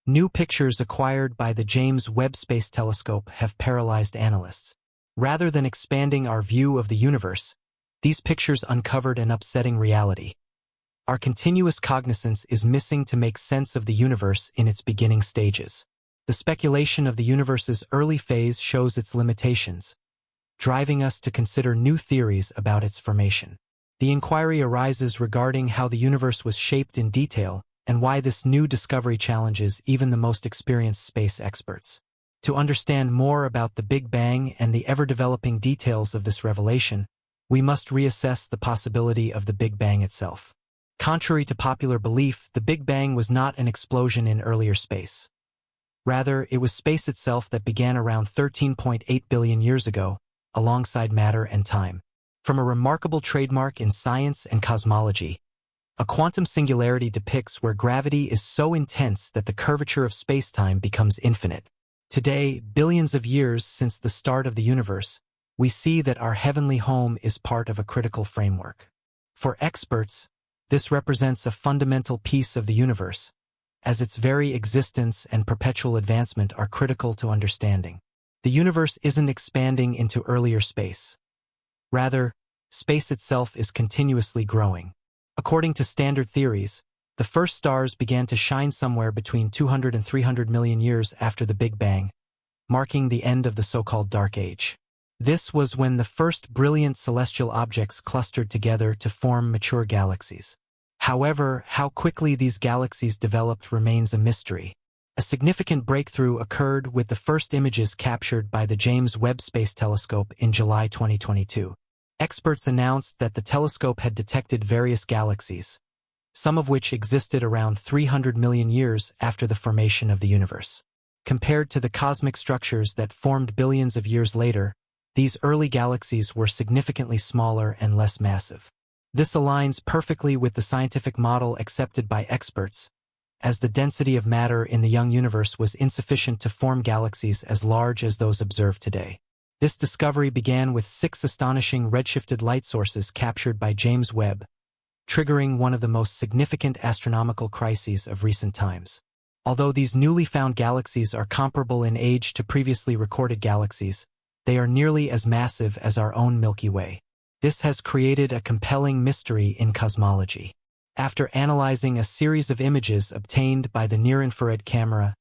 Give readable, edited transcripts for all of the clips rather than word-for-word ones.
New pictures acquired by the James Webb Space Telescope have paralyzed analysts. Rather than expanding our view of the universe, these pictures uncovered an upsetting reality. Our continuous cognizance is missing to make sense of the universe in its beginning stages. The speculation of the universe's early phase shows its limitations, driving us to consider new theories about its formation. The inquiry arises regarding how the universe was shaped in detail and why this new discovery challenges even the most experienced space experts. To understand more about the Big Bang and the ever-developing details of this revelation, we must reassess the possibility of the Big Bang itself. Contrary to popular belief, the Big Bang was not an explosion in earlier space. Rather, it was space itself that began around 13.8 billion years ago, alongside matter and time. From a remarkable trademark in science and cosmology, a quantum singularity depicts where gravity is so intense that the curvature of space-time becomes infinite. Today, billions of years since the start of the universe, we see that our heavenly home is part of a critical framework. For experts, this represents a fundamental piece of the universe, as its very existence and perpetual advancement are critical to understanding. The universe isn't expanding into earlier space. Rather, space itself is continuously growing. According to standard theories, the first stars began to shine somewhere between 200 and 300 million years after the Big Bang, marking the end of the so-called Dark Age. This was when the first brilliant celestial objects clustered together to form mature galaxies. However, how quickly these galaxies developed remains a mystery. A significant breakthrough occurred with the first images captured by the James Webb Space Telescope in July 2022. Experts announced that the telescope had detected various galaxies, some of which existed around 300 million years after the formation of the universe. Compared to the cosmic structures that formed billions of years later, these early galaxies were significantly smaller and less massive. This aligns perfectly with the scientific model accepted by experts, as the density of matter in the young universe was insufficient to form galaxies as large as those observed today. This discovery began with 6 astonishing redshifted light sources captured by James Webb, triggering one of the most significant astronomical crises of recent times. Although these newly found galaxies are comparable in age to previously recorded galaxies, they are nearly as massive as our own Milky Way. This has created a compelling mystery in cosmology. After analyzing a series of images obtained by the near-infrared camera,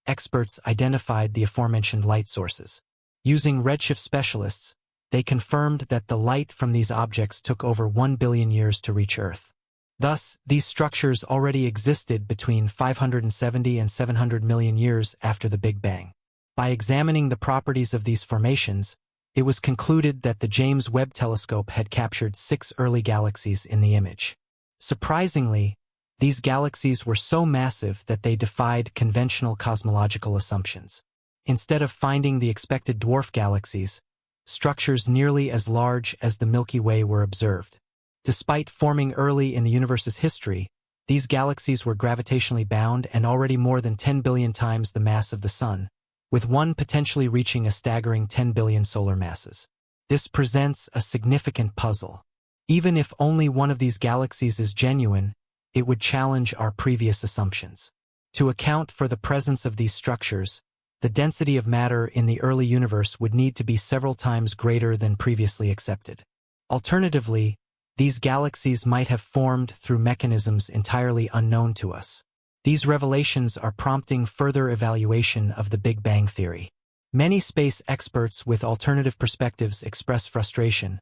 experts identified the aforementioned light sources. Using redshift specialists, they confirmed that the light from these objects took over 1 billion years to reach Earth. Thus, these structures already existed between 570 and 700 million years after the Big Bang. By examining the properties of these formations, it was concluded that the James Webb Telescope had captured 6 early galaxies in the image. Surprisingly, these galaxies were so massive that they defied conventional cosmological assumptions. Instead of finding the expected dwarf galaxies, structures nearly as large as the Milky Way were observed. Despite forming early in the universe's history, these galaxies were gravitationally bound and already more than 10 billion times the mass of the Sun, with one potentially reaching a staggering 10 billion solar masses. This presents a significant puzzle. Even if only one of these galaxies is genuine, it would challenge our previous assumptions. To account for the presence of these structures, the density of matter in the early universe would need to be several times greater than previously accepted. Alternatively, these galaxies might have formed through mechanisms entirely unknown to us. These revelations are prompting further evaluation of the Big Bang theory. Many space experts with alternative perspectives express frustration,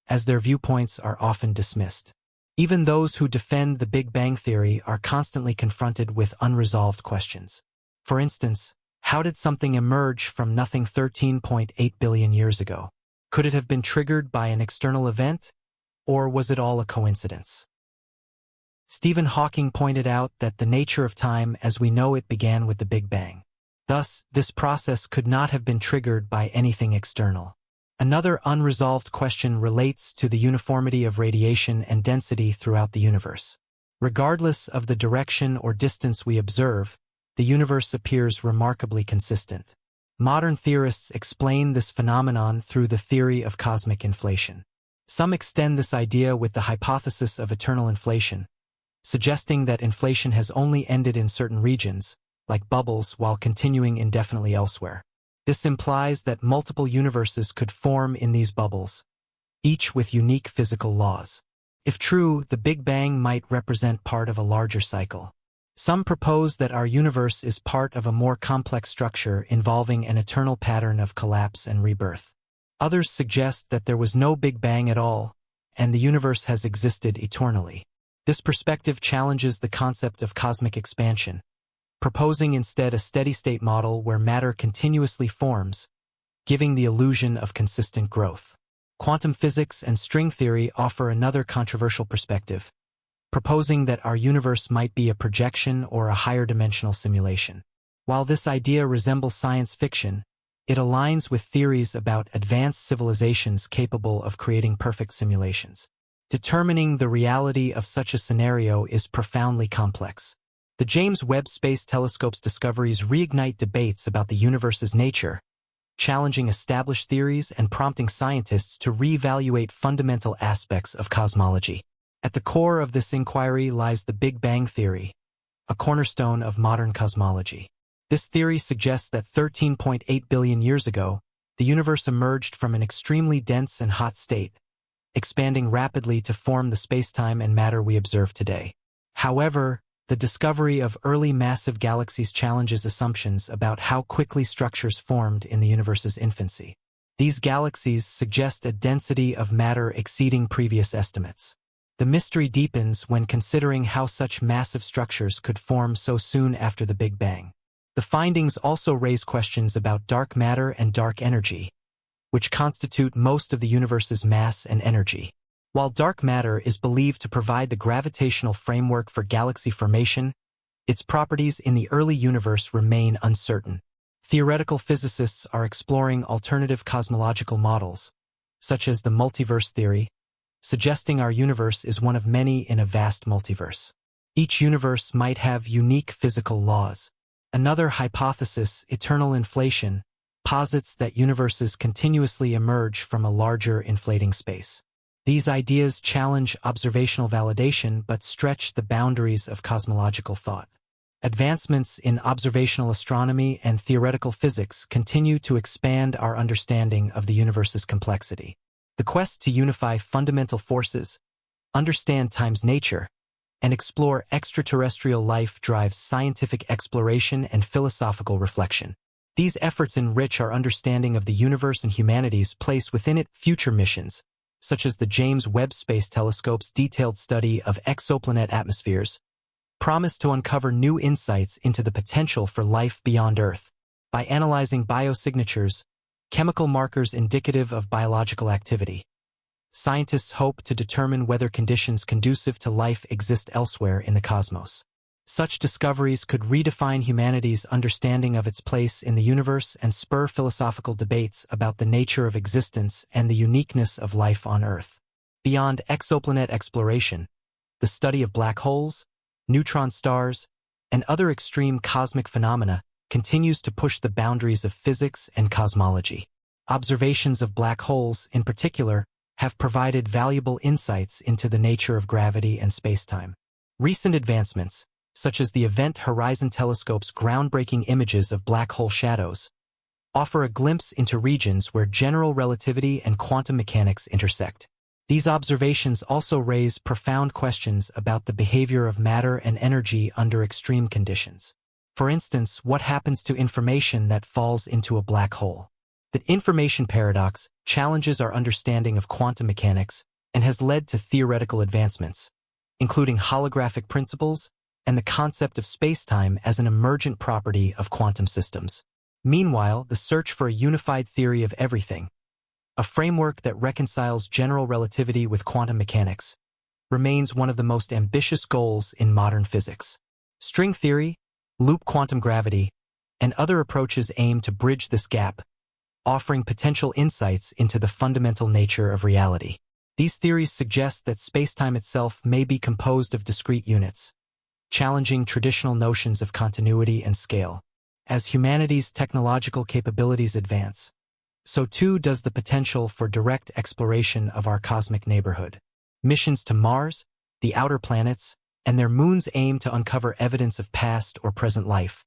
as their viewpoints are often dismissed. Even those who defend the Big Bang theory are constantly confronted with unresolved questions. For instance, how did something emerge from nothing 13.8 billion years ago? Could it have been triggered by an external event, or was it all a coincidence? Stephen Hawking pointed out that the nature of time as we know it began with the Big Bang. Thus, this process could not have been triggered by anything external. Another unresolved question relates to the uniformity of radiation and density throughout the universe. Regardless of the direction or distance we observe, the universe appears remarkably consistent. Modern theorists explain this phenomenon through the theory of cosmic inflation. Some extend this idea with the hypothesis of eternal inflation, suggesting that inflation has only ended in certain regions, like bubbles, while continuing indefinitely elsewhere. This implies that multiple universes could form in these bubbles, each with unique physical laws. If true, the Big Bang might represent part of a larger cycle. Some propose that our universe is part of a more complex structure involving an eternal pattern of collapse and rebirth. Others suggest that there was no Big Bang at all, and the universe has existed eternally. This perspective challenges the concept of cosmic expansion, proposing instead a steady-state model where matter continuously forms, giving the illusion of consistent growth. Quantum physics and string theory offer another controversial perspective, proposing that our universe might be a projection or a higher-dimensional simulation. While this idea resembles science fiction, it aligns with theories about advanced civilizations capable of creating perfect simulations. Determining the reality of such a scenario is profoundly complex. The James Webb Space Telescope's discoveries reignite debates about the universe's nature, challenging established theories and prompting scientists to reevaluate fundamental aspects of cosmology. At the core of this inquiry lies the Big Bang theory, a cornerstone of modern cosmology. This theory suggests that 13.8 billion years ago, the universe emerged from an extremely dense and hot state, expanding rapidly to form the spacetime and matter we observe today. However, the discovery of early massive galaxies challenges assumptions about how quickly structures formed in the universe's infancy. These galaxies suggest a density of matter exceeding previous estimates. The mystery deepens when considering how such massive structures could form so soon after the Big Bang. The findings also raise questions about dark matter and dark energy, which constitute most of the universe's mass and energy. While dark matter is believed to provide the gravitational framework for galaxy formation, its properties in the early universe remain uncertain. Theoretical physicists are exploring alternative cosmological models, such as the multiverse theory, suggesting our universe is one of many in a vast multiverse. Each universe might have unique physical laws. Another hypothesis, eternal inflation, posits that universes continuously emerge from a larger inflating space. These ideas challenge observational validation but stretch the boundaries of cosmological thought. Advancements in observational astronomy and theoretical physics continue to expand our understanding of the universe's complexity. The quest to unify fundamental forces, understand time's nature, and explore extraterrestrial life drives scientific exploration and philosophical reflection. These efforts enrich our understanding of the universe and humanity's place within it. Future missions, such as the James Webb Space Telescope's detailed study of exoplanet atmospheres, promise to uncover new insights into the potential for life beyond Earth. By analyzing biosignatures, chemical markers indicative of biological activity, scientists hope to determine whether conditions conducive to life exist elsewhere in the cosmos. Such discoveries could redefine humanity's understanding of its place in the universe and spur philosophical debates about the nature of existence and the uniqueness of life on Earth. Beyond exoplanet exploration, the study of black holes, neutron stars, and other extreme cosmic phenomena continues to push the boundaries of physics and cosmology. Observations of black holes, in particular, have provided valuable insights into the nature of gravity and spacetime. Recent advancements, such as the Event Horizon Telescope's groundbreaking images of black hole shadows, offer a glimpse into regions where general relativity and quantum mechanics intersect. These observations also raise profound questions about the behavior of matter and energy under extreme conditions. For instance, what happens to information that falls into a black hole? The information paradox challenges our understanding of quantum mechanics and has led to theoretical advancements, including holographic principles and the concept of spacetime as an emergent property of quantum systems. Meanwhile, the search for a unified theory of everything, a framework that reconciles general relativity with quantum mechanics, remains one of the most ambitious goals in modern physics. String theory, loop quantum gravity, and other approaches aim to bridge this gap, offering potential insights into the fundamental nature of reality. These theories suggest that spacetime itself may be composed of discrete units, challenging traditional notions of continuity and scale. As humanity's technological capabilities advance, so too does the potential for direct exploration of our cosmic neighborhood. Missions to Mars, the outer planets, and their moons aim to uncover evidence of past or present life,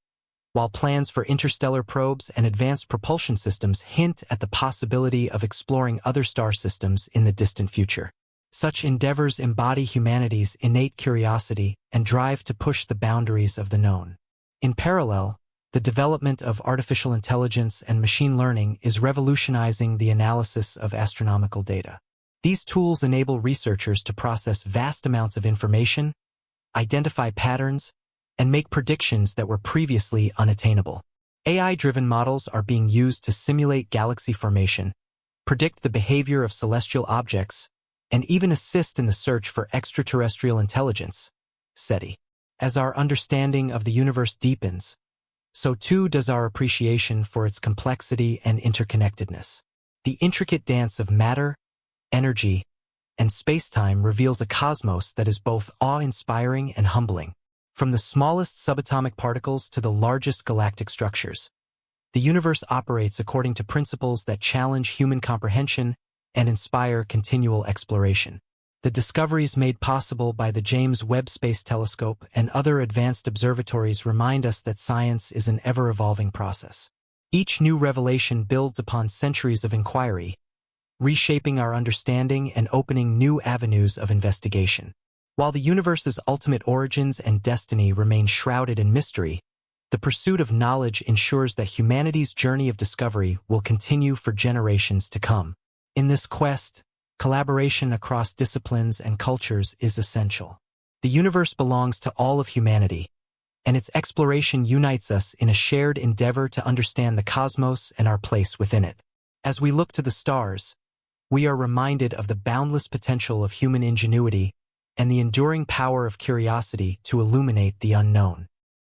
while plans for interstellar probes and advanced propulsion systems hint at the possibility of exploring other star systems in the distant future. Such endeavors embody humanity's innate curiosity and drive to push the boundaries of the known. In parallel, the development of artificial intelligence and machine learning is revolutionizing the analysis of astronomical data. These tools enable researchers to process vast amounts of information, identify patterns, and make predictions that were previously unattainable. AI-driven models are being used to simulate galaxy formation, predict the behavior of celestial objects, and even assist in the search for extraterrestrial intelligence. SETI. As our understanding of the universe deepens, so too does our appreciation for its complexity and interconnectedness. The intricate dance of matter, energy, and space-time reveals a cosmos that is both awe-inspiring and humbling. From the smallest subatomic particles to the largest galactic structures, the universe operates according to principles that challenge human comprehension and inspire continual exploration. The discoveries made possible by the James Webb Space Telescope and other advanced observatories remind us that science is an ever-evolving process. Each new revelation builds upon centuries of inquiry, reshaping our understanding and opening new avenues of investigation. While the universe's ultimate origins and destiny remain shrouded in mystery, the pursuit of knowledge ensures that humanity's journey of discovery will continue for generations to come. In this quest, collaboration across disciplines and cultures is essential. The universe belongs to all of humanity, and its exploration unites us in a shared endeavor to understand the cosmos and our place within it. As we look to the stars, we are reminded of the boundless potential of human ingenuity and the enduring power of curiosity to illuminate the unknown.